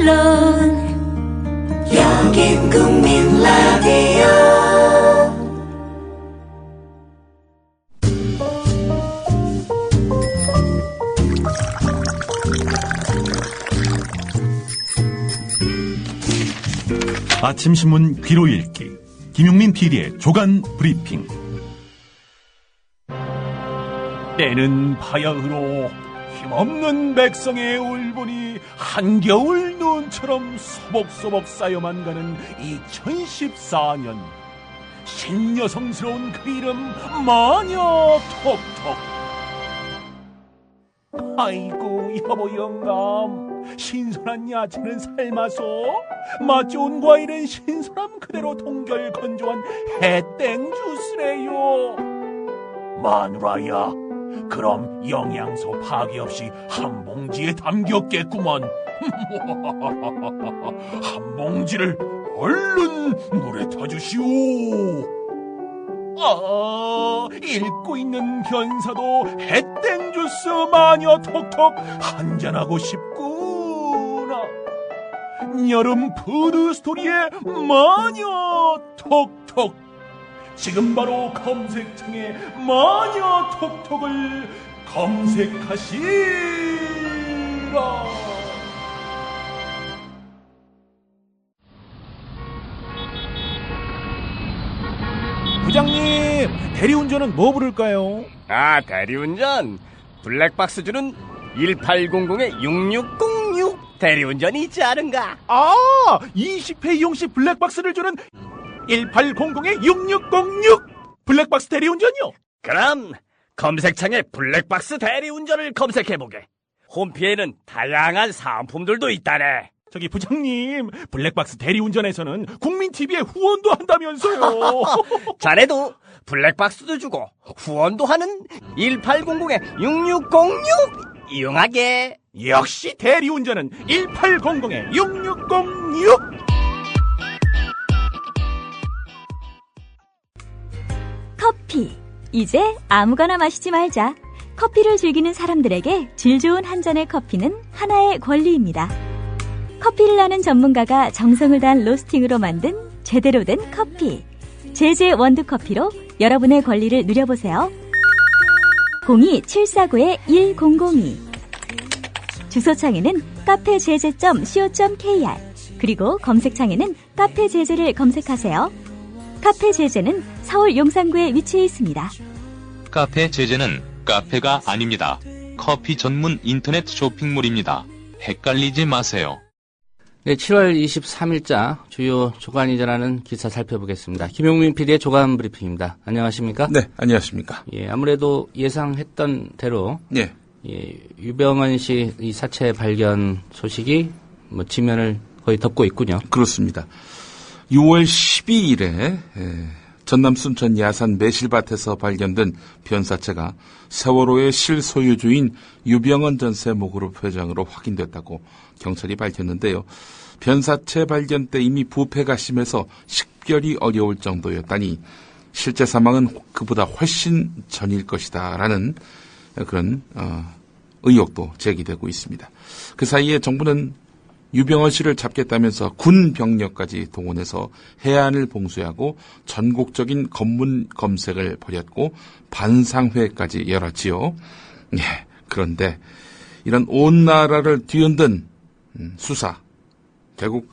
물론 여긴 국민 라디오. 아침 신문 귀로 읽기 김용민 PD의 조간 브리핑. 때는 바야흐로 힘없는 백성의 울분이 한겨울 눈처럼 소복소복 쌓여만 가는 2014년. 신여성스러운 그 이름 마녀 톡톡. 아이고 여보 영감, 신선한 야채는 삶아서 맛 좋은 과일은 신선함 그대로 동결 건조한 해땡 주스래요. 마누라야, 그럼 영양소 파괴 없이 한 봉지에 담겼겠구먼. 한 봉지를 얼른 물에 타주시오. 읽고 있는 변사도 해땡 주스 마녀 톡톡 한잔하고 싶구나. 여름 푸드 스토리의 마녀 톡톡. 지금 바로 검색창에 마녀 톡톡을 검색하시라. 부장님, 대리운전은 뭐 부를까요? 대리운전 블랙박스 주는 1800-6606 대리운전이 있지 않은가? 20회 이용시 블랙박스를 주는 1800-6606 블랙박스 대리운전이요? 그럼 검색창에 블랙박스 대리운전을 검색해보게. 홈피에는 다양한 사은품들도 있다네. 저기 부장님, 블랙박스 대리운전에서는 국민TV에 후원도 한다면서요. 자네도 블랙박스도 주고 후원도 하는 1800-6606 이용하게. 역시 대리운전은 1800-6606. 커피. 이제 아무거나 마시지 말자. 커피를 즐기는 사람들에게 질 좋은 한 잔의 커피는 하나의 권리입니다. 커피를 아는 전문가가 정성을 다한 로스팅으로 만든 제대로 된 커피. 제제 원두커피로 여러분의 권리를 누려보세요. 02-749-1002. 주소창에는 카페제제.co.kr, 그리고 검색창에는 카페제제를 검색하세요. 카페제제는 서울 용산구에 위치해 있습니다. 카페제제는 카페가 아닙니다. 커피 전문 인터넷 쇼핑몰입니다. 헷갈리지 마세요. 네, 7월 23일자 주요 조간이 전하는 기사 살펴보겠습니다. 김용민 PD의 조간 브리핑입니다. 안녕하십니까? 네, 안녕하십니까? 예, 아무래도 예상했던 대로 예, 유병헌 씨 이 사체 발견 소식이 지면을 거의 덮고 있군요. 그렇습니다. 6월 12일에 전남 순천 야산 매실밭에서 발견된 변사체가 세월호의 실소유주인 유병헌 전세 모그룹 회장으로 확인됐다고 경찰이 밝혔는데요. 변사체 발견 때 이미 부패가 심해서 식별이 어려울 정도였다니 실제 사망은 그보다 훨씬 전일 것이다라는 그런 의혹도 제기되고 있습니다. 그 사이에 정부는 유병헌 씨를 잡겠다면서 군 병력까지 동원해서 해안을 봉쇄하고 전국적인 검문 검색을 벌였고 반상회까지 열었지요. 예, 그런데 이런 온 나라를 뒤흔든 수사, 결국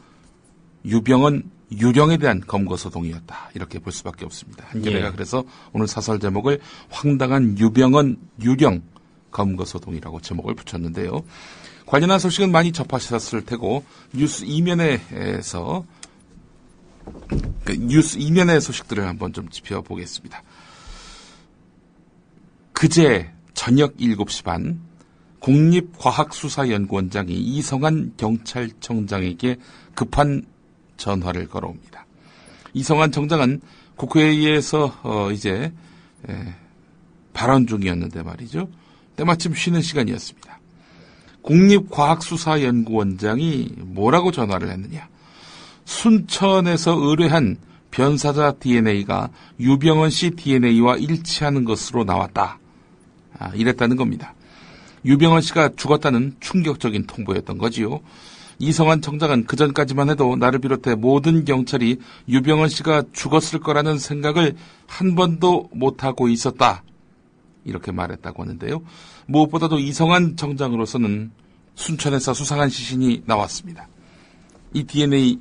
유병헌 유령에 대한 검거소동이었다, 이렇게 볼 수밖에 없습니다. 한겨레가 예. 그래서 오늘 사설 제목을 황당한 유병헌 유령 검거소동이라고 제목을 붙였는데요. 관련한 소식은 많이 접하셨을 테고 뉴스 이면의 소식들을 한번 좀 짚어보겠습니다. 그제 저녁 7시 반 국립과학수사연구원장이 이성한 경찰청장에게 급한 전화를 걸어옵니다. 이성한 청장은 국회의에서 이제 발언 중이었는데 말이죠. 때마침 쉬는 시간이었습니다. 국립과학수사연구원장이 뭐라고 전화를 했느냐. 순천에서 의뢰한 변사자 DNA가 유병헌 씨 DNA와 일치하는 것으로 나왔다. 이랬다는 겁니다. 유병헌 씨가 죽었다는 충격적인 통보였던 거지요. 이성한 청장은 그전까지만 해도 나를 비롯해 모든 경찰이 유병헌 씨가 죽었을 거라는 생각을 한 번도 못하고 있었다. 이렇게 말했다고 하는데요. 무엇보다도 이성한 청장으로서는 순천에서 수상한 시신이 나왔습니다. 이 DNA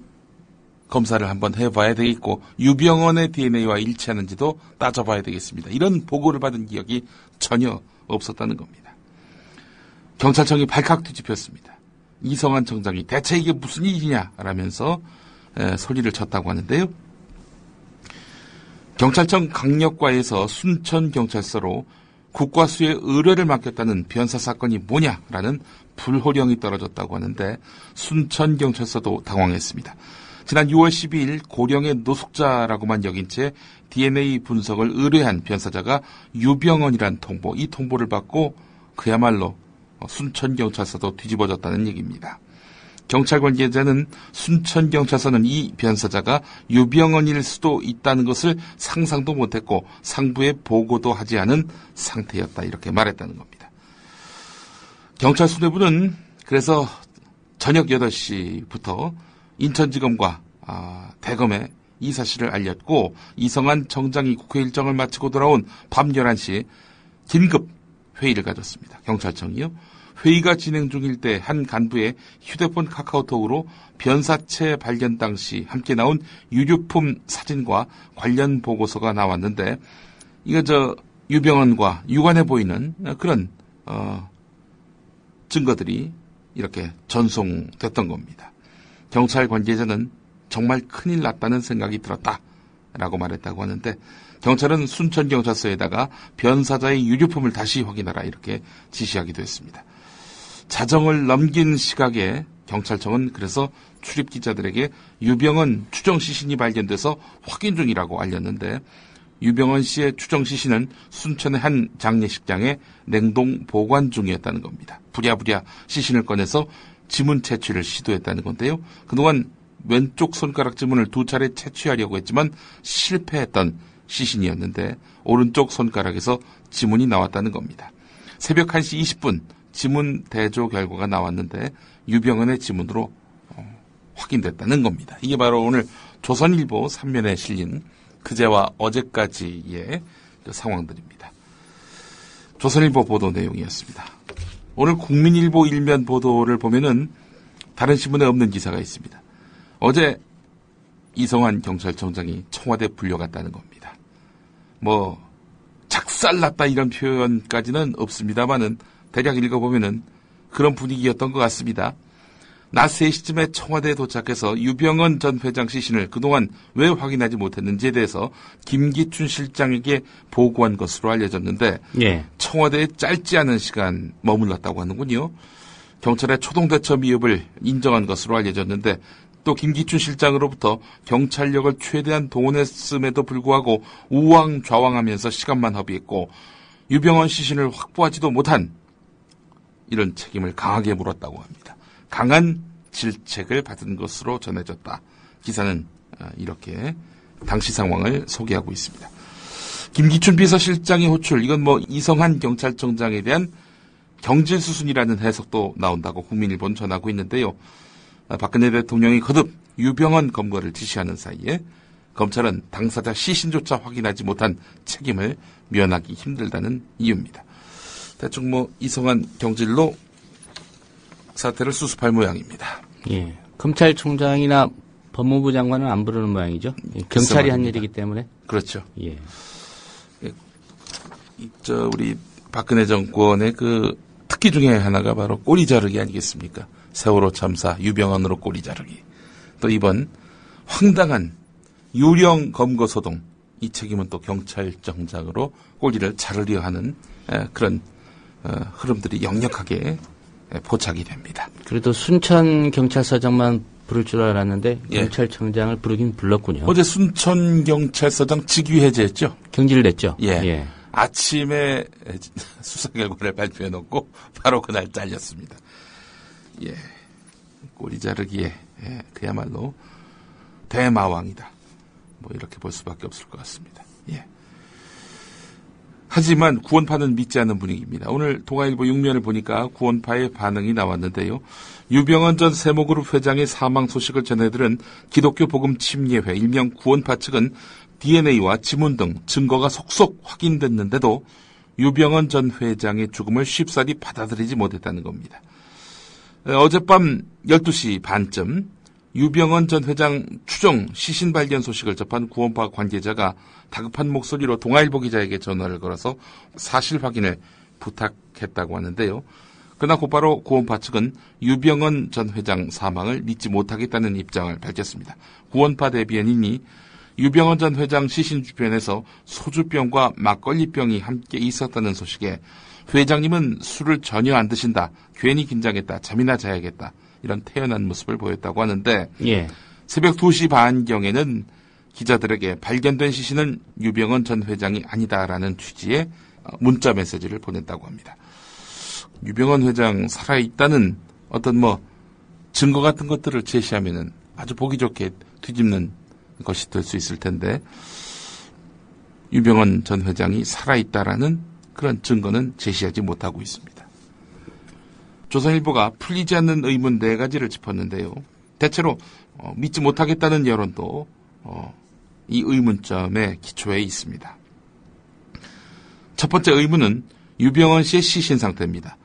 검사를 한번 해봐야 되겠고 유병헌의 DNA와 일치하는지도 따져봐야 되겠습니다. 이런 보고를 받은 기억이 전혀 없었다는 겁니다. 경찰청이 발칵 뒤집혔습니다. 이성한 청장이 대체 이게 무슨 일이냐 라면서 소리를 쳤다고 하는데요. 경찰청 강력과에서 순천경찰서로 국과수의 의뢰를 맡겼다는 변사 사건이 뭐냐라는 불호령이 떨어졌다고 하는데 순천경찰서도 당황했습니다. 지난 6월 12일 고령의 노숙자라고만 여긴 채 DNA 분석을 의뢰한 변사자가 유병헌이란 통보, 이 통보를 받고 그야말로 순천경찰서도 뒤집어졌다는 얘기입니다. 경찰 관계자는 순천경찰서는 이 변사자가 유병헌일 수도 있다는 것을 상상도 못했고 상부에 보고도 하지 않은 상태였다 이렇게 말했다는 겁니다. 경찰 수뇌부는 그래서 저녁 8시부터 인천지검과 대검에 이 사실을 알렸고 이성한 청장이 국회 일정을 마치고 돌아온 밤 11시 긴급 회의를 가졌습니다. 경찰청이요. 회의가 진행 중일 때 한 간부의 휴대폰 카카오톡으로 변사체 발견 당시 함께 나온 유류품 사진과 관련 보고서가 나왔는데 이거 유병헌과 유관해 보이는 그런 증거들이 이렇게 전송됐던 겁니다. 경찰 관계자는 정말 큰일 났다는 생각이 들었다라고 말했다고 하는데 경찰은 순천경찰서에다가 변사자의 유류품을 다시 확인하라 이렇게 지시하기도 했습니다. 자정을 넘긴 시각에 경찰청은 그래서 출입기자들에게 유병헌 추정 시신이 발견돼서 확인 중이라고 알렸는데 유병헌 씨의 추정 시신은 순천의 한 장례식장에 냉동 보관 중이었다는 겁니다. 부랴부랴 시신을 꺼내서 지문 채취를 시도했다는 건데요. 그동안 왼쪽 손가락 지문을 2차례 채취하려고 했지만 실패했던 시신이었는데 오른쪽 손가락에서 지문이 나왔다는 겁니다. 새벽 1시 20분 지문 대조 결과가 나왔는데 유병헌의 지문으로 확인됐다는 겁니다. 이게 바로 오늘 조선일보 3면에 실린 그제와 어제까지의 상황들입니다. 조선일보 보도 내용이었습니다. 오늘 국민일보 일면 보도를 보면은 다른 신문에 없는 기사가 있습니다. 어제 이성한 경찰청장이 청와대 불려갔다는 겁니다. 작살났다 이런 표현까지는 없습니다만은 대략 읽어보면은 그런 분위기였던 것 같습니다. 낮 3시쯤에 청와대에 도착해서 유병헌 전 회장 시신을 그동안 왜 확인하지 못했는지에 대해서 김기춘 실장에게 보고한 것으로 알려졌는데 청와대에 짧지 않은 시간 머물렀다고 하는군요. 경찰의 초동대처 미흡을 인정한 것으로 알려졌는데 또 김기춘 실장으로부터 경찰력을 최대한 동원했음에도 불구하고 우왕좌왕하면서 시간만 허비했고 유병헌 시신을 확보하지도 못한 이런 책임을 강하게 물었다고 합니다. 강한 질책을 받은 것으로 전해졌다. 기사는 이렇게 당시 상황을 소개하고 있습니다. 김기춘 비서실장의 호출, 이건 이성한 경찰청장에 대한 경질수순이라는 해석도 나온다고 국민일보는 전하고 있는데요. 박근혜 대통령이 거듭 유병헌 검거를 지시하는 사이에 검찰은 당사자 시신조차 확인하지 못한 책임을 면하기 힘들다는 이유입니다. 대충 이성한 경질로 사태를 수습할 모양입니다. 예. 검찰총장이나 법무부 장관은 안 부르는 모양이죠. 경찰이 한 일이기 때문에. 그렇죠. 예. 우리 박근혜 정권의 그 특기 중에 하나가 바로 꼬리 자르기 아니겠습니까? 세월호 참사, 유병헌으로 꼬리 자르기. 또 이번 황당한 유령 검거 소동, 이 책임은 또 경찰청장으로 꼬리를 자르려 하는 그런 흐름들이 역력하게 포착이 됩니다. 그래도 순천 경찰서장만 부를 줄 알았는데 경찰청장을 부르긴 불렀군요. 어제 순천 경찰서장 직위 해제했죠? 경질을 냈죠. 예. 아침에 수사 결과를 발표해놓고 바로 그날 잘렸습니다. 예, 꼬리 자르기에 그야말로 대마왕이다. 이렇게 볼 수밖에 없을 것 같습니다. 예. 하지만 구원파는 믿지 않는 분위기입니다. 오늘 동아일보 6면을 보니까 구원파의 반응이 나왔는데요. 유병헌 전 세모그룹 회장의 사망 소식을 전해들은 기독교 복음 침례회 일명 구원파 측은 DNA와 지문 등 증거가 속속 확인됐는데도 유병헌 전 회장의 죽음을 쉽사리 받아들이지 못했다는 겁니다. 어젯밤 12시 반쯤 유병헌 전 회장 추정 시신 발견 소식을 접한 구원파 관계자가 다급한 목소리로 동아일보 기자에게 전화를 걸어서 사실 확인을 부탁했다고 하는데요. 그러나 곧바로 구원파 측은 유병헌 전 회장 사망을 믿지 못하겠다는 입장을 밝혔습니다. 구원파 대변인이 유병헌 전 회장 시신 주변에서 소주병과 막걸리병이 함께 있었다는 소식에 회장님은 술을 전혀 안 드신다. 괜히 긴장했다. 잠이나 자야겠다. 이런 태연한 모습을 보였다고 하는데 새벽 2시 반경에는 기자들에게 발견된 시신은 유병헌 전 회장이 아니다라는 취지의 문자 메시지를 보냈다고 합니다. 유병헌 회장 살아있다는 어떤 증거 같은 것들을 제시하면은 아주 보기 좋게 뒤집는 것이 될 수 있을 텐데 유병헌 전 회장이 살아있다라는 그런 증거는 제시하지 못하고 있습니다. 조선일보가 풀리지 않는 의문 4가지를 짚었는데요. 대체로 믿지 못하겠다는 여론도 이 의문점의 기초에 있습니다. 첫 번째 의문은 유병헌 씨의 시신 상태입니다.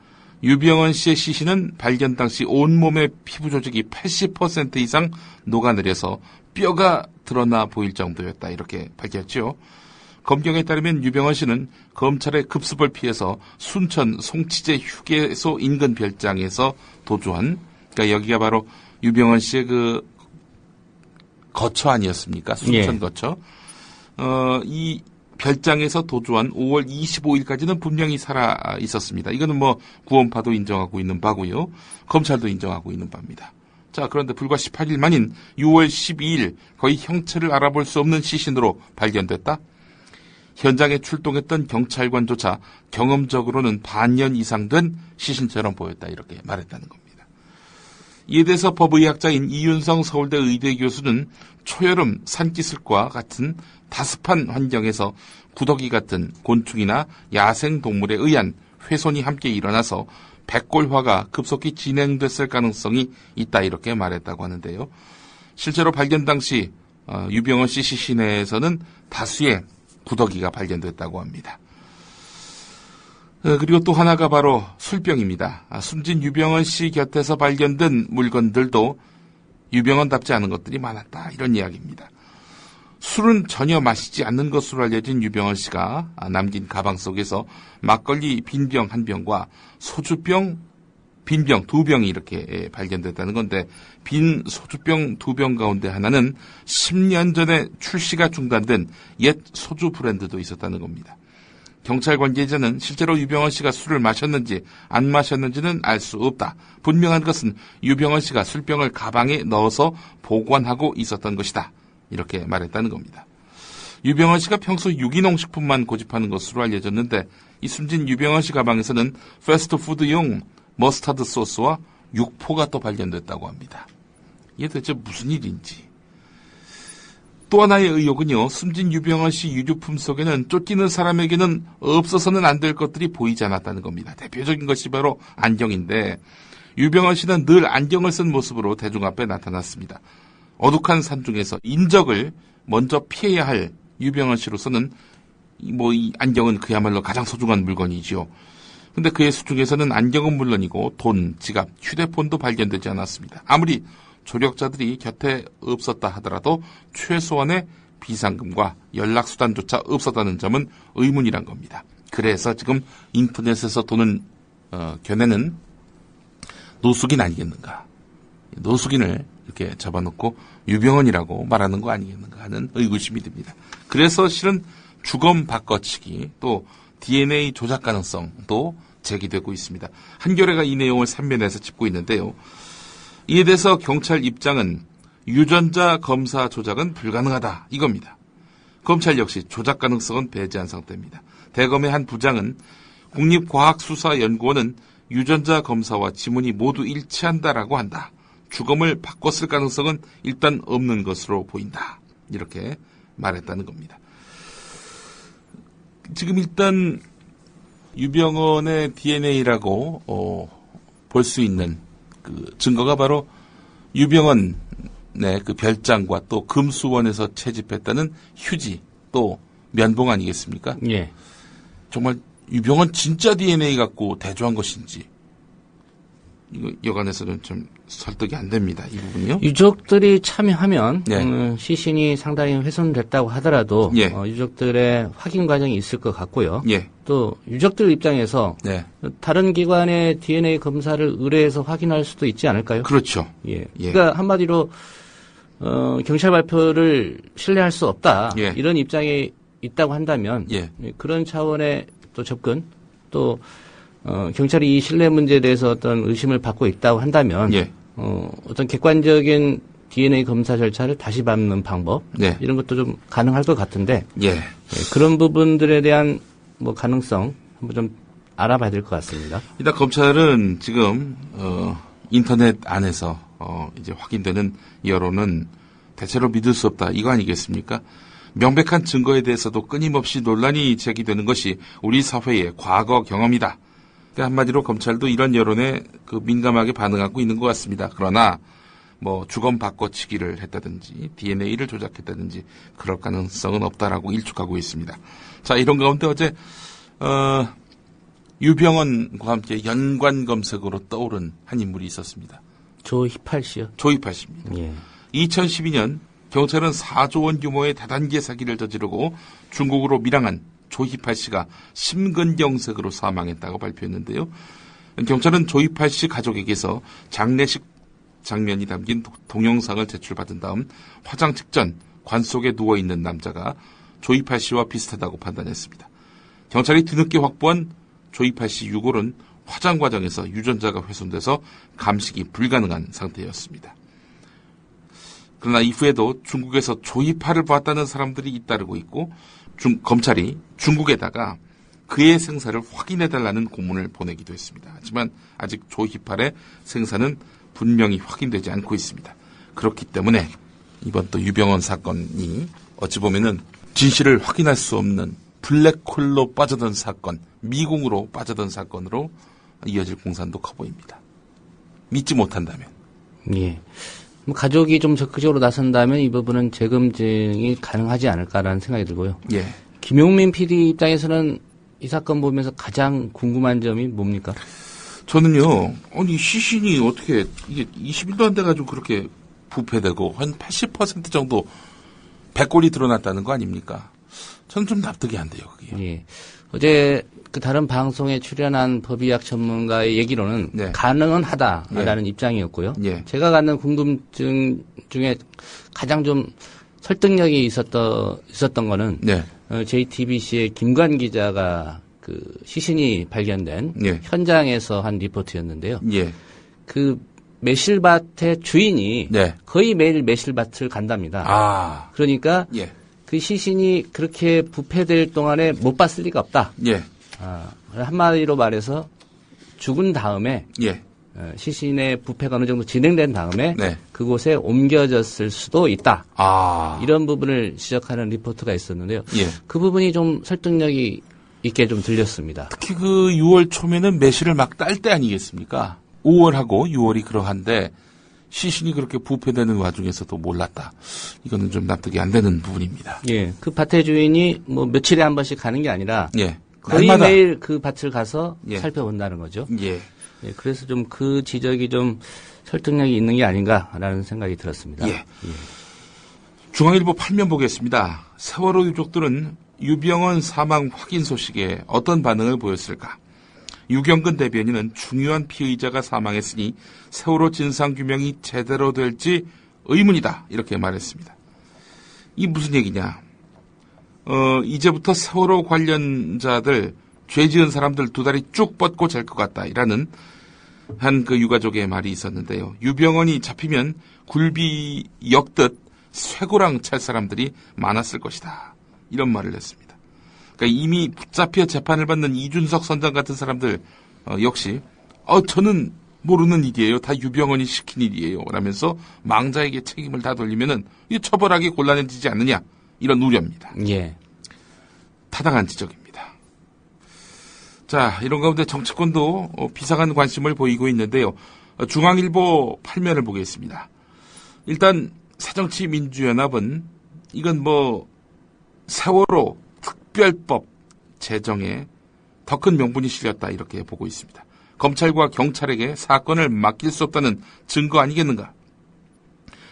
유병헌 씨의 시신은 발견 당시 온몸의 피부 조직이 80% 이상 녹아내려서 뼈가 드러나 보일 정도였다. 이렇게 밝혔죠. 검경에 따르면 유병헌 씨는 검찰의 급습을 피해서 순천 송치제 휴게소 인근 별장에서 도주한, 그러니까 여기가 바로 유병헌 씨의 그 거처 아니었습니까? 순천 거처. 이 별장에서 도주한 5월 25일까지는 분명히 살아 있었습니다. 이거는 구원파도 인정하고 있는 바고요. 검찰도 인정하고 있는 바입니다. 자, 그런데 불과 18일 만인 6월 12일 거의 형체를 알아볼 수 없는 시신으로 발견됐다? 현장에 출동했던 경찰관조차 경험적으로는 반년 이상 된 시신처럼 보였다. 이렇게 말했다는 겁니다. 이에 대해서 법의학자인 이윤성 서울대 의대 교수는 초여름 산기슭과 같은 다습한 환경에서 구더기 같은 곤충이나 야생동물에 의한 훼손이 함께 일어나서 백골화가 급속히 진행됐을 가능성이 있다. 이렇게 말했다고 하는데요. 실제로 발견 당시 유병헌 씨 시신에서는 다수의 구더기가 발견됐다고 합니다. 그리고 또 하나가 바로 술병입니다. 숨진 유병헌 씨 곁에서 발견된 물건들도 유병헌답지 않은 것들이 많았다. 이런 이야기입니다. 술은 전혀 마시지 않는 것으로 알려진 유병헌 씨가 남긴 가방 속에서 막걸리 빈병 1병과 소주병 빈병 2병이 이렇게 발견됐다는 건데, 빈 소주병 2병 가운데 하나는 10년 전에 출시가 중단된 옛 소주 브랜드도 있었다는 겁니다. 경찰 관계자는 실제로 유병헌 씨가 술을 마셨는지 안 마셨는지는 알 수 없다. 분명한 것은 유병헌 씨가 술병을 가방에 넣어서 보관하고 있었던 것이다. 이렇게 말했다는 겁니다. 유병헌 씨가 평소 유기농 식품만 고집하는 것으로 알려졌는데, 이 숨진 유병헌 씨 가방에서는 패스트푸드용 머스타드 소스와 육포가 또 발견됐다고 합니다. 이게 대체 무슨 일인지. 또 하나의 의혹은요, 숨진 유병헌 씨 유류품 속에는 쫓기는 사람에게는 없어서는 안 될 것들이 보이지 않았다는 겁니다. 대표적인 것이 바로 안경인데, 유병헌 씨는 늘 안경을 쓴 모습으로 대중 앞에 나타났습니다. 어둑한 산중에서 인적을 먼저 피해야 할 유병헌 씨로서는 이 안경은 그야말로 가장 소중한 물건이지요. 근데 그의 수중에서는 안경은 물론이고 돈, 지갑, 휴대폰도 발견되지 않았습니다. 아무리 조력자들이 곁에 없었다 하더라도 최소한의 비상금과 연락수단조차 없었다는 점은 의문이란 겁니다. 그래서 지금 인터넷에서 도는 견해는 노숙인 아니겠는가. 노숙인을 이렇게 잡아놓고 유병헌이라고 말하는 거 아니겠는가 하는 의구심이 듭니다. 그래서 실은 주검 바꿔치기, 또 DNA 조작 가능성도 제기되고 있습니다. 한겨레가 이 내용을 3면에서 짚고 있는데요. 이에 대해서 경찰 입장은 유전자 검사 조작은 불가능하다, 이겁니다. 검찰 역시 조작 가능성은 배제한 상태입니다. 대검의 한 부장은 국립과학수사연구원은 유전자 검사와 지문이 모두 일치한다라고 한다. 주검을 바꿨을 가능성은 일단 없는 것으로 보인다. 이렇게 말했다는 겁니다. 지금 일단 유병헌의 DNA라고 볼 수 있는 그 증거가 바로 유병헌의 그 별장과 또 금수원에서 채집했다는 휴지 또 면봉 아니겠습니까? 예. 정말 유병헌 진짜 DNA 갖고 대조한 것인지 이거 여간에서는 좀 설득이 안 됩니다. 이 부분이요. 유족들이 참여하면 네. 시신이 상당히 훼손됐다고 하더라도 예. 유족들의 확인 과정이 있을 것 같고요. 예. 또 유족들 입장에서 네. 다른 기관의 DNA 검사를 의뢰해서 확인할 수도 있지 않을까요? 그렇죠. 예. 예. 그러니까 한마디로 경찰 발표를 신뢰할 수 없다. 예. 이런 입장이 있다고 한다면 예. 그런 차원의 또 접근 또 경찰이 이 신뢰 문제에 대해서 어떤 의심을 받고 있다고 한다면 예. 어떤 객관적인 DNA 검사 절차를 다시 밟는 방법 네. 이런 것도 좀 가능할 것 같은데 예. 그런 부분들에 대한 뭐 가능성 한번 좀 알아봐야 될 것 같습니다. 일단 검찰은 지금 인터넷 안에서 이제 확인되는 여론은 대체로 믿을 수 없다 이거 아니겠습니까? 명백한 증거에 대해서도 끊임없이 논란이 제기되는 것이 우리 사회의 과거 경험이다. 그러니까 한마디로 검찰도 이런 여론에 그 민감하게 반응하고 있는 것 같습니다. 그러나 뭐 주검 바꿔치기를 했다든지 DNA를 조작했다든지 그럴 가능성은 없다라고 일축하고 있습니다. 자, 이런 가운데 어제 유병헌과 함께 연관 검색으로 떠오른 한 인물이 있었습니다. 조희팔 씨요? 조희팔 씨입니다. 예. 2012년 경찰은 4조 원 규모의 다단계 사기를 저지르고 중국으로 밀항한 조희팔 씨가 심근경색으로 사망했다고 발표했는데요. 경찰은 조희팔 씨 가족에게서 장례식 장면이 담긴 동영상을 제출받은 다음 화장 직전 관 속에 누워있는 남자가 조희팔 씨와 비슷하다고 판단했습니다. 경찰이 뒤늦게 확보한 조희팔 씨 유골은 화장 과정에서 유전자가 훼손돼서 감식이 불가능한 상태였습니다. 그러나 이후에도 중국에서 조희팔을 봤다는 사람들이 잇따르고 있고 검찰이 중국에다가 그의 생사를 확인해달라는 공문을 보내기도 했습니다. 하지만 아직 조희팔의 생사는 분명히 확인되지 않고 있습니다. 그렇기 때문에 이번 또 유병헌 사건이 어찌 보면은 진실을 확인할 수 없는 블랙홀로 빠져든 사건, 미궁으로 빠져든 사건으로 이어질 공산도 커 보입니다. 믿지 못한다면. 예. 뭐 가족이 좀 적극적으로 나선다면 이 부분은 재검증이 가능하지 않을까라는 생각이 들고요. 예. 김용민 PD 입장에서는 이 사건 보면서 가장 궁금한 점이 뭡니까? 저는요, 아니, 시신이 어떻게, 이게 20일도 안 돼가지고 그렇게 부패되고, 한 80% 정도 백골이 드러났다는 거 아닙니까? 저는 좀 납득이 안 돼요, 그게. 예. 어제 그 다른 방송에 출연한 법의학 전문가의 얘기로는 네. 가능은 하다라는 입장이었고요. 예. 제가 갖는 궁금증 중에 가장 좀 설득력이 있었던 거는 네. JTBC의 김관 기자가 그 시신이 발견된 예. 현장에서 한 리포트였는데요. 예. 그 매실밭의 주인이 네. 거의 매일 매실밭을 간답니다. 아. 그러니까 예. 그 시신이 그렇게 부패될 동안에 못 봤을 리가 없다. 예. 한마디로 말해서 죽은 다음에 예. 시신의 부패가 어느 정도 진행된 다음에 네. 그곳에 옮겨졌을 수도 있다. 아. 이런 부분을 지적하는 리포트가 있었는데요. 예. 그 부분이 좀 설득력이 있게 좀 들렸습니다. 특히 그 6월 초면은 매실을 막 딸 때 아니겠습니까? 5월하고 6월이 그러한데 시신이 그렇게 부패되는 와중에서도 몰랐다. 이거는 좀 납득이 안 되는 부분입니다. 예. 그 밭의 주인이 뭐 며칠에 한 번씩 가는 게 아니라 예. 거의 날마다. 매일 그 밭을 가서 예. 살펴본다는 거죠. 예. 예, 그래서 좀 그 지적이 좀 설득력이 있는 게 아닌가라는 생각이 들었습니다. 예. 중앙일보 8면 보겠습니다. 세월호 유족들은 유병헌 사망 확인 소식에 어떤 반응을 보였을까? 유경근 대변인은 중요한 피의자가 사망했으니 세월호 진상규명이 제대로 될지 의문이다. 이렇게 말했습니다. 이 무슨 얘기냐? 이제부터 세월호 관련자들, 죄 지은 사람들 두 다리 쭉 뻗고 잘 것 같다. 이라는 한 그 유가족의 말이 있었는데요. 유병헌이 잡히면 굴비 엮듯 쇠고랑 찰 사람들이 많았을 것이다. 이런 말을 했습니다. 그러니까 이미 붙잡혀 재판을 받는 이준석 선장 같은 사람들 역시 저는 모르는 일이에요. 다 유병헌이 시킨 일이에요. 라면서 망자에게 책임을 다 돌리면은 이 처벌하기 곤란해지지 않느냐 이런 우려입니다. 예. 타당한 지적입니다. 자, 이런 가운데 정치권도 비상한 관심을 보이고 있는데요. 중앙일보 8면을 보겠습니다. 일단 새정치민주연합은 이건 뭐 세월호 특별법 제정에 더 큰 명분이 실렸다 이렇게 보고 있습니다. 검찰과 경찰에게 사건을 맡길 수 없다는 증거 아니겠는가?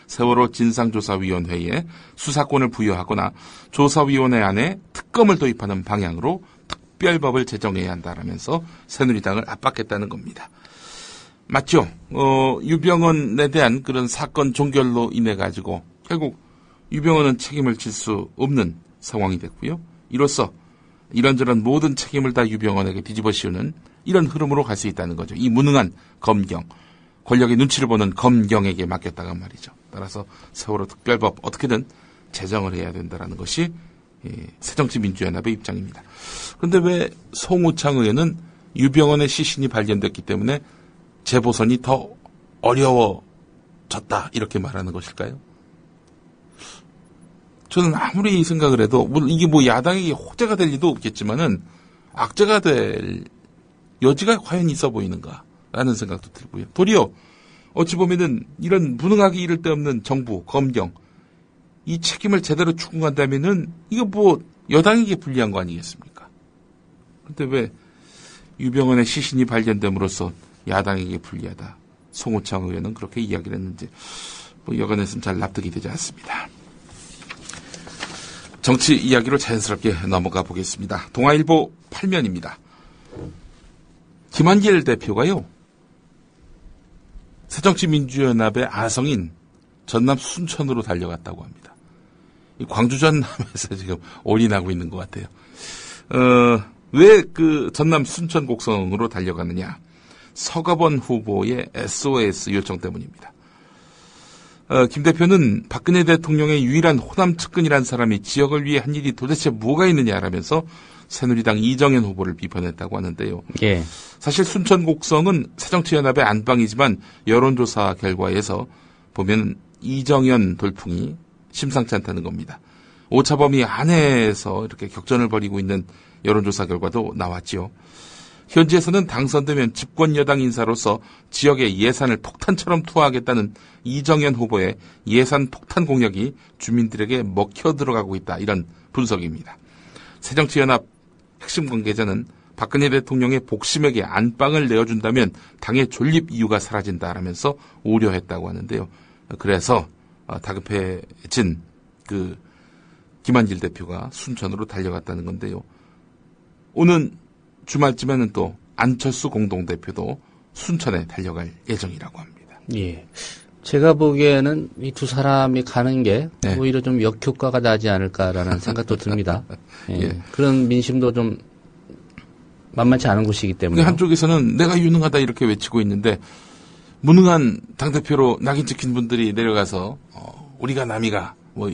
세월호 진상조사위원회에 수사권을 부여하거나 조사위원회 안에 특검을 도입하는 방향으로 특별법을 제정해야 한다라면서 새누리당을 압박했다는 겁니다. 맞죠? 유병헌에 대한 그런 사건 종결로 인해 가지고 결국 유병헌은 책임을 질 수 없는 상황이 됐고요. 이로써 이런저런 모든 책임을 다 유병헌에게 뒤집어 씌우는 이런 흐름으로 갈 수 있다는 거죠. 이 무능한 검경, 권력의 눈치를 보는 검경에게 맡겼다가 말이죠. 따라서 세월호 특별법 어떻게든 제정을 해야 된다는 것이 새정치민주연합의 입장입니다. 그런데 왜 송우창 의원은 유병헌의 시신이 발견됐기 때문에 재보선이 더 어려워졌다 이렇게 말하는 것일까요? 저는 아무리 생각을 해도 이게 뭐 야당에게 호재가 될 리도 없겠지만은 악재가 될 여지가 과연 있어 보이는가라는 생각도 들고요. 도리어 어찌 보면은 이런 무능하기 이를 데 없는 정부, 검경 이 책임을 제대로 추궁한다면은 이거 뭐 여당에게 불리한 거 아니겠습니까? 그런데 왜 유병헌의 시신이 발견됨으로써 야당에게 불리하다. 송우창 의원은 그렇게 이야기를 했는지 뭐 여간에서는 잘 납득이 되지 않습니다. 정치 이야기로 자연스럽게 넘어가 보겠습니다. 동아일보 8면입니다. 김한길 대표가요. 새정치민주연합의 아성인 전남 순천으로 달려갔다고 합니다. 광주 전남에서 지금 올인하고 있는 것 같아요. 왜 그 전남 순천 곡성으로 달려가느냐. 서가번 후보의 SOS 요청 때문입니다. 김 대표는 박근혜 대통령의 유일한 호남 측근이란 사람이 지역을 위해 한 일이 도대체 뭐가 있느냐라면서 새누리당 이정현 후보를 비판했다고 하는데요. 예. 사실 순천 곡성은 새정치연합의 안방이지만 여론조사 결과에서 보면 이정현 돌풍이 심상치 않다는 겁니다. 오차범위 안에서 이렇게 격전을 벌이고 있는 여론조사 결과도 나왔지요. 현지에서는 당선되면 집권 여당 인사로서 지역에 예산을 폭탄처럼 투하하겠다는 이정현 후보의 예산 폭탄 공약이 주민들에게 먹혀 들어가고 있다. 이런 분석입니다. 새정치연합 핵심 관계자는 박근혜 대통령의 복심에게 안방을 내어준다면 당의 존립 이유가 사라진다라면서 우려했다고 하는데요. 그래서 다급해진 그 김한길 대표가 순천으로 달려갔다는 건데요. 오는 주말쯤에는 또 안철수 공동대표도 순천에 달려갈 예정이라고 합니다. 예. 제가 보기에는 이 두 사람이 가는 게 네. 오히려 좀 역효과가 나지 않을까라는 생각도 듭니다. 예. 예. 그런 민심도 좀 만만치 않은 곳이기 때문에. 한쪽에서는 내가 유능하다 이렇게 외치고 있는데 무능한 당대표로 낙인 찍힌 분들이 내려가서 우리가 남이가 뭐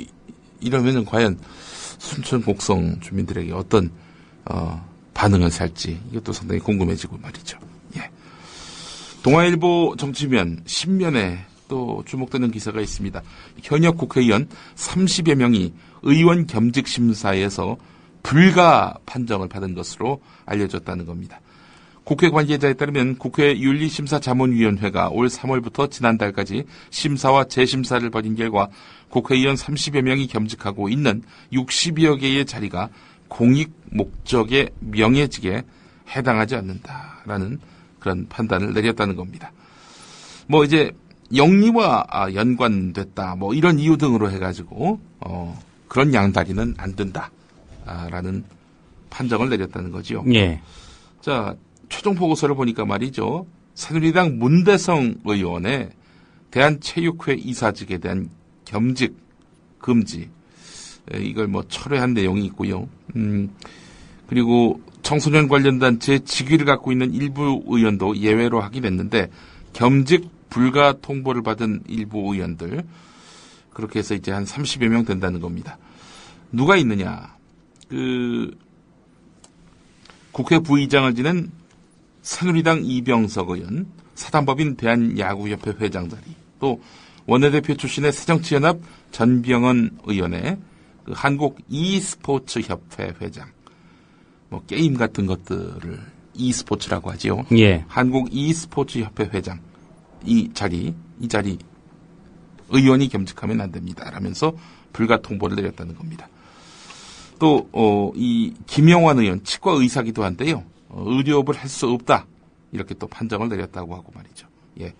이러면은 과연 순천 곡성 주민들에게 어떤 반응을 살지 이것도 상당히 궁금해지고 말이죠. 예. 동아일보 정치면 10면에 또 주목되는 기사가 있습니다. 현역 국회의원 30여 명이 의원 겸직 심사에서 불가 판정을 받은 것으로 알려졌다는 겁니다. 국회 관계자에 따르면 국회 윤리심사자문위원회가 올 3월부터 지난달까지 심사와 재심사를 벌인 결과 국회의원 30여 명이 겸직하고 있는 60여 개의 자리가 공익 목적의 명예직에 해당하지 않는다라는 그런 판단을 내렸다는 겁니다. 뭐 이제 영리와 연관됐다 뭐 이런 이유 등으로 해가지고 그런 양다리는 안 된다라는 판정을 내렸다는 거죠. 예. 자, 최종 보고서를 보니까 말이죠. 새누리당 문대성 의원의 대한체육회 이사직에 대한 겸직 금지 이걸 뭐 철회한 내용이 있고요. 그리고 청소년 관련 단체 직위를 갖고 있는 일부 의원도 예외로 하긴 했는데 겸직 불가 통보를 받은 일부 의원들 그렇게 해서 이제 한 30여 명 된다는 겁니다. 누가 있느냐? 국회 부의장을 지낸 새누리당 이병석 의원, 사단법인 대한야구협회 회장 자리, 또 원내대표 출신의 새정치연합 전병헌 의원의 한국 e스포츠협회 회장, 뭐 게임 같은 것들을 e스포츠라고 하지요. 예. 한국 e스포츠협회 회장 이 자리 의원이 겸직하면 안 됩니다. 라면서 불가 통보를 내렸다는 겁니다. 또 이 김영환 의원 치과 의사기도 한데요. 의료업을 할 수 없다. 이렇게 또 판정을 내렸다고 하고 말이죠. 예.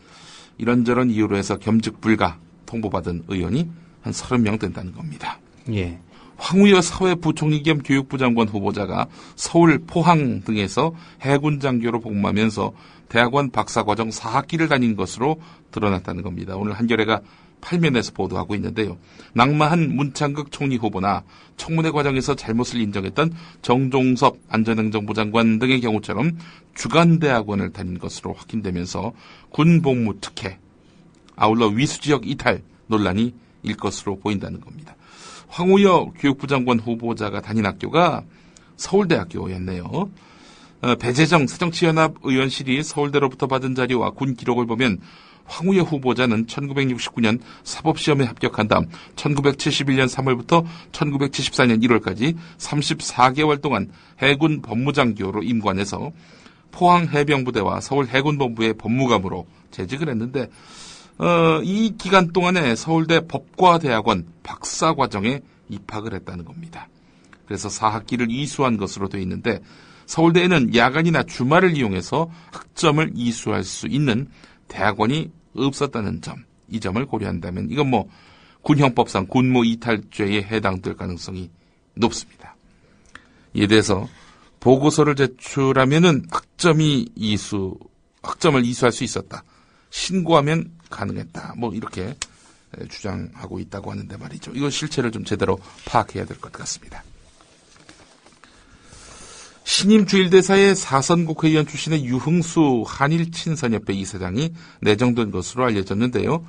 이런저런 이유로 해서 겸직 불가 통보받은 의원이 한 30명 된다는 겁니다. 예. 황우여 사회부총리 겸 교육부 장관 후보자가 서울, 포항 등에서 해군 장교로 복무하면서 대학원 박사과정 4학기를 다닌 것으로 드러났다는 겁니다. 오늘 한겨레가 8면에서 보도하고 있는데요. 낙마한 문창극 총리 후보나 청문회 과정에서 잘못을 인정했던 정종섭 안전행정부 장관 등의 경우처럼 주간대학원을 다닌 것으로 확인되면서 군복무 특혜, 아울러 위수지역 이탈 논란이 일 것으로 보인다는 겁니다. 황우여 교육부 장관 후보자가 다닌 학교가 서울대학교였네요. 배재정 새정치연합 의원실이 서울대로부터 받은 자료와 군 기록을 보면 황우여 후보자는 1969년 사법시험에 합격한 다음 1971년 3월부터 1974년 1월까지 34개월 동안 해군 법무장교로 임관해서 포항해병부대와 서울해군본부의 법무감으로 재직을 했는데 이 기간 동안에 서울대 법과대학원 박사과정에 입학을 했다는 겁니다. 그래서 4학기를 이수한 것으로 되어 있는데 서울대에는 야간이나 주말을 이용해서 학점을 이수할 수 있는 대학원이 없었다는 점, 이 점을 고려한다면 이건 군형법상 군무 이탈죄에 해당될 가능성이 높습니다. 이에 대해서 보고서를 제출하면은 학점을 이수할 수 있었다. 신고하면 가능했다. 이렇게 주장하고 있다고 하는데 말이죠. 이거 실체를 좀 제대로 파악해야 될 것 같습니다. 신임 주일대사의 사선 국회의원 출신의 유흥수 한일친선협회 이사장이 내정된 것으로 알려졌는데요.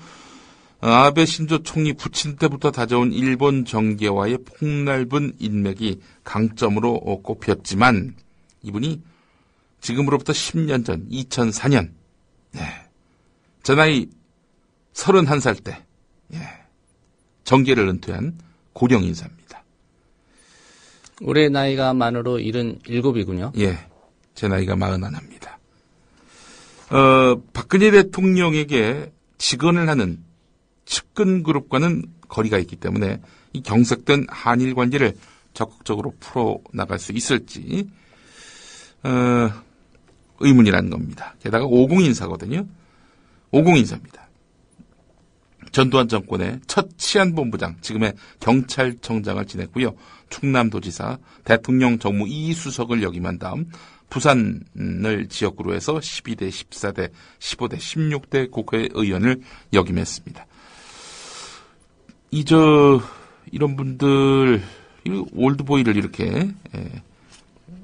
아베 신조 총리 부친 때부터 다져온 일본 정계와의 폭넓은 인맥이 강점으로 꼽혔지만 이분이 지금으로부터 10년 전 2004년 제 나이 31살 때 정계를 은퇴한 고령 인사입니다. 올해 나이가 만으로 77이군요. 예, 제 나이가 41입니다. 박근혜 대통령에게 직언을 하는 측근 그룹과는 거리가 있기 때문에 이 경색된 한일 관계를 적극적으로 풀어나갈 수 있을지 의문이라는 겁니다. 게다가 50 인사거든요. 50 인사입니다. 전두환 정권의 첫 치안본부장, 지금의 경찰청장을 지냈고요. 충남도지사, 대통령 정무 2수석을 역임한 다음 부산을 지역구로 해서 12대, 14대, 15대, 16대 국회의원을 역임했습니다. 이런 분들, 올드보이를 이렇게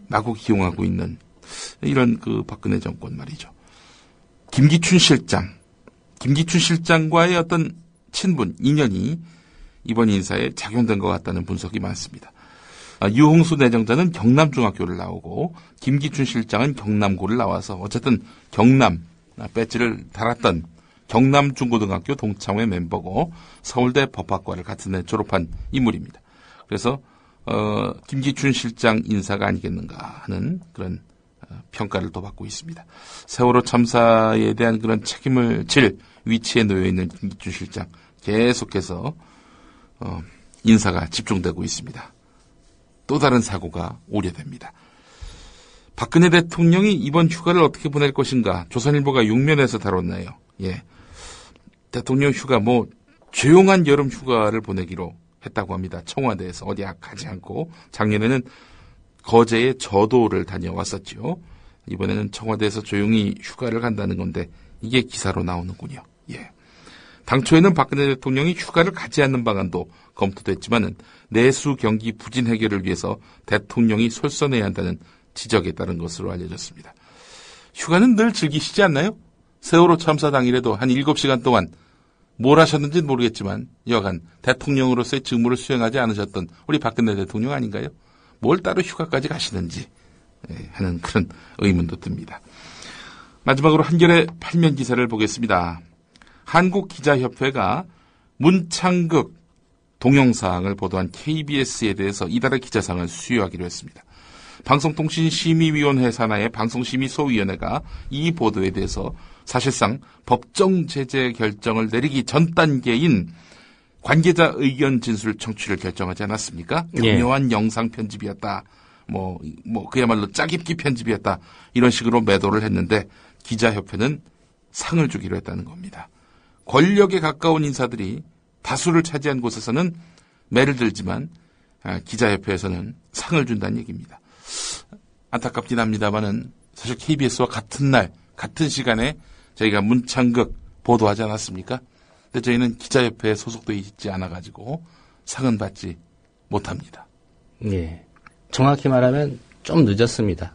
마구 기용하고 있는 이런 박근혜 정권 말이죠. 김기춘 실장과의 어떤 친분, 인연이 이번 인사에 작용된 것 같다는 분석이 많습니다. 유홍수 내정자는 경남중학교를 나오고 김기춘 실장은 경남고를 나와서 어쨌든 경남 배지를 달았던 경남중고등학교 동창회 멤버고 서울대 법학과를 같은 해 졸업한 인물입니다. 그래서 김기춘 실장 인사가 아니겠는가 하는 그런 평가를 또 받고 있습니다. 세월호 참사에 대한 그런 책임을 질 위치에 놓여있는 김기춘 실장 계속해서 인사가 집중되고 있습니다. 또 다른 사고가 우려됩니다. 박근혜 대통령이 이번 휴가를 어떻게 보낼 것인가 조선일보가 6면에서 다뤘나요? 예, 대통령 휴가 조용한 여름 휴가를 보내기로 했다고 합니다. 청와대에서 어디 가지 않고 작년에는 거제에 저도를 다녀왔었죠. 이번에는 청와대에서 조용히 휴가를 간다는 건데 이게 기사로 나오는군요. 예. 당초에는 박근혜 대통령이 휴가를 가지 않는 방안도 검토됐지만은 내수 경기 부진 해결을 위해서 대통령이 솔선해야 한다는 지적에 따른 것으로 알려졌습니다. 휴가는 늘 즐기시지 않나요? 세월호 참사 당일에도 한 7시간 동안 뭘 하셨는지는 모르겠지만 여간 대통령으로서의 직무를 수행하지 않으셨던 우리 박근혜 대통령 아닌가요? 뭘 따로 휴가까지 가시는지 하는 그런 의문도 듭니다. 마지막으로 한겨레 8면 기사를 보겠습니다. 한국기자협회가 문창극 동영상을 보도한 KBS에 대해서 이달의 기자상을 수여하기로 했습니다. 방송통신심의위원회 산하의 방송심의소위원회가 이 보도에 대해서 사실상 법정 제재 결정을 내리기 전 단계인 관계자 의견 진술 청취를 결정하지 않았습니까? 교묘한 영상 편집이었다. 그야말로 짜깁기 편집이었다. 이런 식으로 매도를 했는데 기자협회는 상을 주기로 했다는 겁니다. 권력에 가까운 인사들이 다수를 차지한 곳에서는 매를 들지만 기자협회에서는 상을 준다는 얘기입니다. 안타깝긴 합니다만은 사실 KBS와 같은 날, 같은 시간에 저희가 문창극 보도하지 않았습니까? 근데 저희는 기자협회에 소속되어 있지 않아가지고 상은 받지 못합니다. 예. 정확히 말하면 좀 늦었습니다.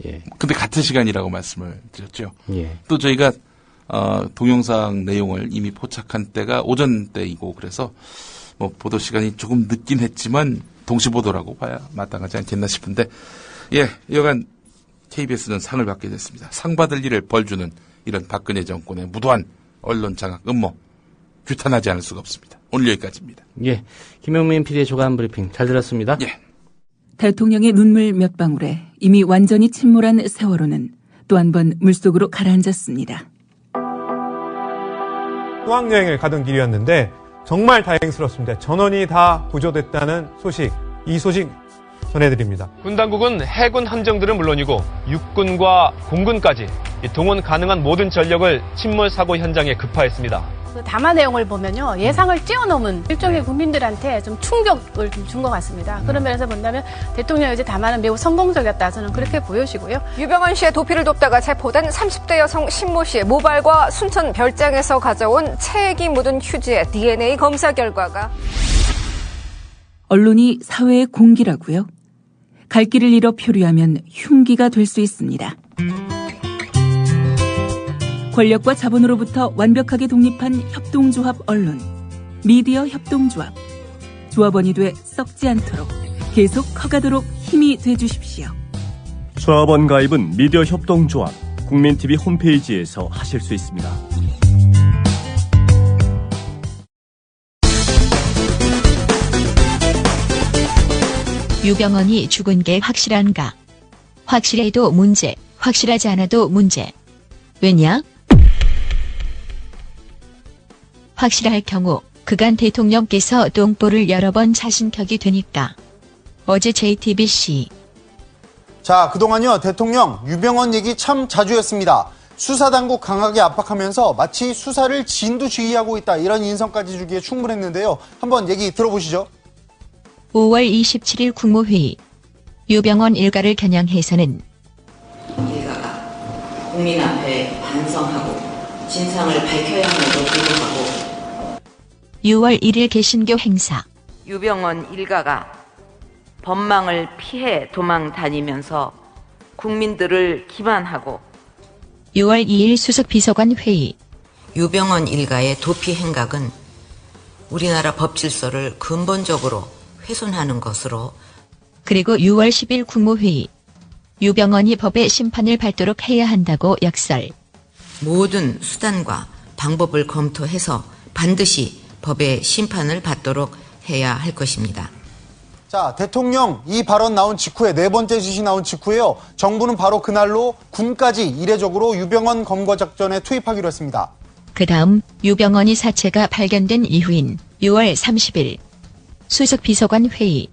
예. 근데 같은 시간이라고 말씀을 드렸죠. 예. 또 저희가 동영상 내용을 이미 포착한 때가 오전 때이고 그래서 보도 시간이 조금 늦긴 했지만 동시 보도라고 봐야 마땅하지 않겠나 싶은데 여간 KBS는 상을 받게 됐습니다. 상 받을 일을 벌 주는 이런 박근혜 정권의 무도한 언론 장악 음모 규탄하지 않을 수가 없습니다. 오늘 여기까지입니다. 예. 김용민 PD의 조간 브리핑 잘 들었습니다. 예. 대통령의 눈물 몇 방울에 이미 완전히 침몰한 세월호는 또 한 번 물속으로 가라앉았습니다. 수학여행을 가던 길이었는데 정말 다행스럽습니다. 전원이 다 구조됐다는 소식, 이 소식 전해드립니다. 군 당국은 해군 함정들은 물론이고 육군과 공군까지 동원 가능한 모든 전력을 침몰 사고 현장에 급파했습니다. 그 담화 내용을 보면요, 예상을 뛰어넘은 일종의 국민들한테 좀 충격을 좀 준 것 같습니다. 그런 면에서 본다면 대통령의 이제 담화는 매우 성공적이었다, 저는 그렇게 보여지고요. 유병헌 씨의 도피를 돕다가 체포된 30대 여성 신모 씨의 모발과 순천 별장에서 가져온 체액이 묻은 휴지의 DNA 검사 결과가 언론이 사회의 공기라고요? 갈 길을 잃어 표류하면 흉기가 될 수 있습니다. 권력과 자본으로부터 완벽하게 독립한 협동조합 언론, 미디어 협동조합. 조합원이 돼 썩지 않도록 계속 커가도록 힘이 돼주십시오. 조합원 가입은 미디어 협동조합 국민TV 홈페이지에서 하실 수 있습니다. 유병헌이 죽은 게 확실한가? 확실해도 문제, 확실하지 않아도 문제. 왜냐? 확실할 경우 그간 대통령께서 똥볼을 여러 번 차신격이 되니까. 어제 JTBC. 자, 그동안요, 대통령 유병헌 얘기 참 자주 했습니다. 수사당국 강하게 압박하면서 마치 수사를 진두지휘하고 있다, 이런 인성까지 주기에 충분했는데요. 한번 얘기 들어보시죠. 5월 27일 국무회의. 유병헌 일가를 겨냥해서는 일가가 국민 앞에 반성하고 진상을 밝혀야 함에도 불구하고 6월 1일 개신교 행사. 유병헌 일가가 법망을 피해 도망 다니면서 국민들을 기만하고 6월 2일 수석비서관 회의. 유병헌 일가의 도피 행각은 우리나라 법 질서를 근본적으로 훼손하는 것으로. 그리고 6월 10일 국무회의. 유병헌이 법의 심판을 받도록 해야 한다고 역설. 모든 수단과 방법을 검토해서 반드시 법의 심판을 받도록 해야 할 것입니다. 자, 대통령 이 발언 나온 직후에, 네 번째 지시 나온 직후에요, 정부는 바로 그날로 군까지 이례적으로 유병헌 검거작전에 투입하기로 했습니다. 그 다음 유병헌이 사체가 발견된 이후인 6월 30일 수석비서관 회의.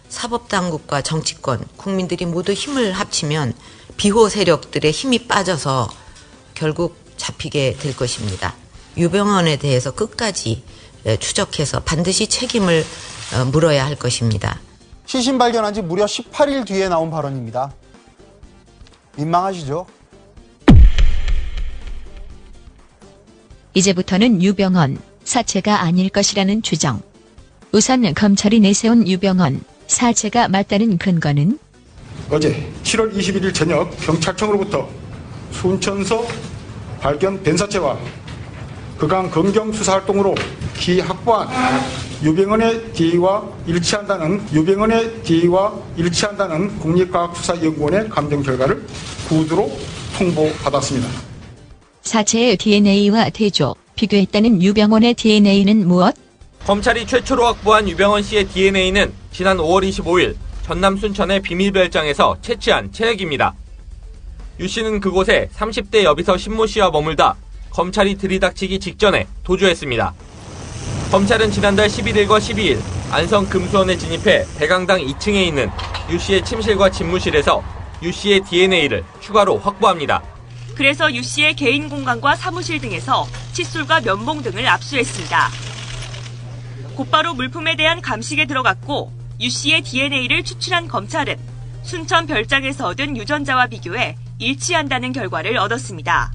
사법당국과 정치권, 국민들이 모두 힘을 합치면 비호 세력들의 힘이 빠져서 결국 잡히게 될 것입니다. 유병헌에 대해서 끝까지 추적해서 반드시 책임을 물어야 할 것입니다. 시신 발견한 지 무려 18일 뒤에 나온 발언입니다. 민망하시죠? 이제부터는 유병헌 사체가 아닐 것이라는 추정. 우선 검찰이 내세운 유병헌 사체가 맞다는 근거는 어제 7월 21일 저녁 경찰청으로부터 순천서 발견 벤사체와 그간 검경수사활동으로 기 확보한 유병헌의 DNA와 일치한다는 국립과학수사연구원의 감정 결과를 구두로 통보받았습니다. 사체의 DNA와 대조, 비교했다는 유병헌의 DNA는 무엇? 검찰이 최초로 확보한 유병헌 씨의 DNA는 지난 5월 25일 전남 순천의 비밀별장에서 채취한 체액입니다. 유 씨는 그곳에 30대 여비서 신모 씨와 머물다 검찰이 들이닥치기 직전에 도주했습니다. 검찰은 지난달 11일과 12일 안성 금수원에 진입해 대강당 2층에 있는 유 씨의 침실과 집무실에서 유 씨의 DNA를 추가로 확보합니다. 그래서 유 씨의 개인 공간과 사무실 등에서 칫솔과 면봉 등을 압수했습니다. 곧바로 물품에 대한 감식에 들어갔고 유 씨의 DNA를 추출한 검찰은 순천 별장에서 얻은 유전자와 비교해 일치한다는 결과를 얻었습니다.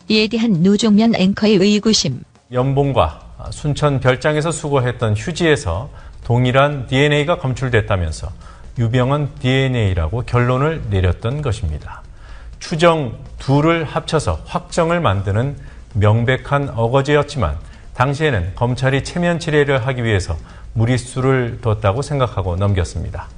이에 대한 노종면 앵커의 의구심. 연봉과 순천 별장에서 수거했던 휴지에서 동일한 DNA가 검출됐다면서 유병헌 DNA라고 결론을 내렸던 것입니다. 추정 둘을 합쳐서 확정을 만드는 명백한 어거지였지만 당시에는 검찰이 체면 치레를 하기 위해서 무리수를 뒀다고 생각하고 넘겼습니다.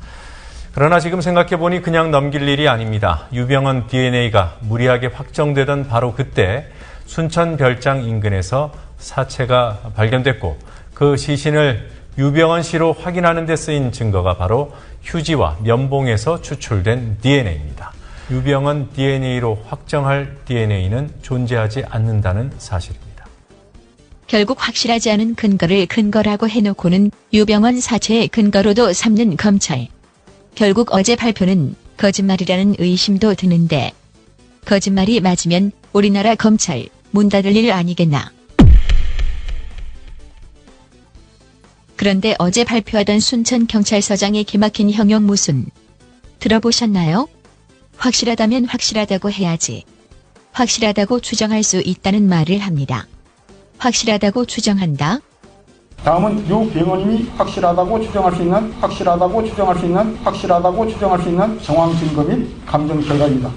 그러나 지금 생각해보니 그냥 넘길 일이 아닙니다. 유병헌 DNA가 무리하게 확정되던 바로 그때 순천 별장 인근에서 사체가 발견됐고 그 시신을 유병헌 씨로 확인하는 데 쓰인 증거가 바로 휴지와 면봉에서 추출된 DNA입니다. 유병헌 DNA로 확정할 DNA는 존재하지 않는다는 사실입니다. 결국 확실하지 않은 근거를 근거라고 해놓고는 유병헌 사체의 근거로도 삼는 검찰. 결국 어제 발표는 거짓말이라는 의심도 드는데 거짓말이 맞으면 우리나라 검찰 문 닫을 일 아니겠나. 그런데 어제 발표하던 순천경찰서장의 기막힌 형용무순 들어보셨나요? 확실하다면 확실하다고 해야지. 확실하다고 추정할 수 있다는 말을 합니다. 확실하다고 추정한다? 다음은 유병헌님이 확실하다고 추정할 수 있는 정황 증거 및 감정 결과입니다.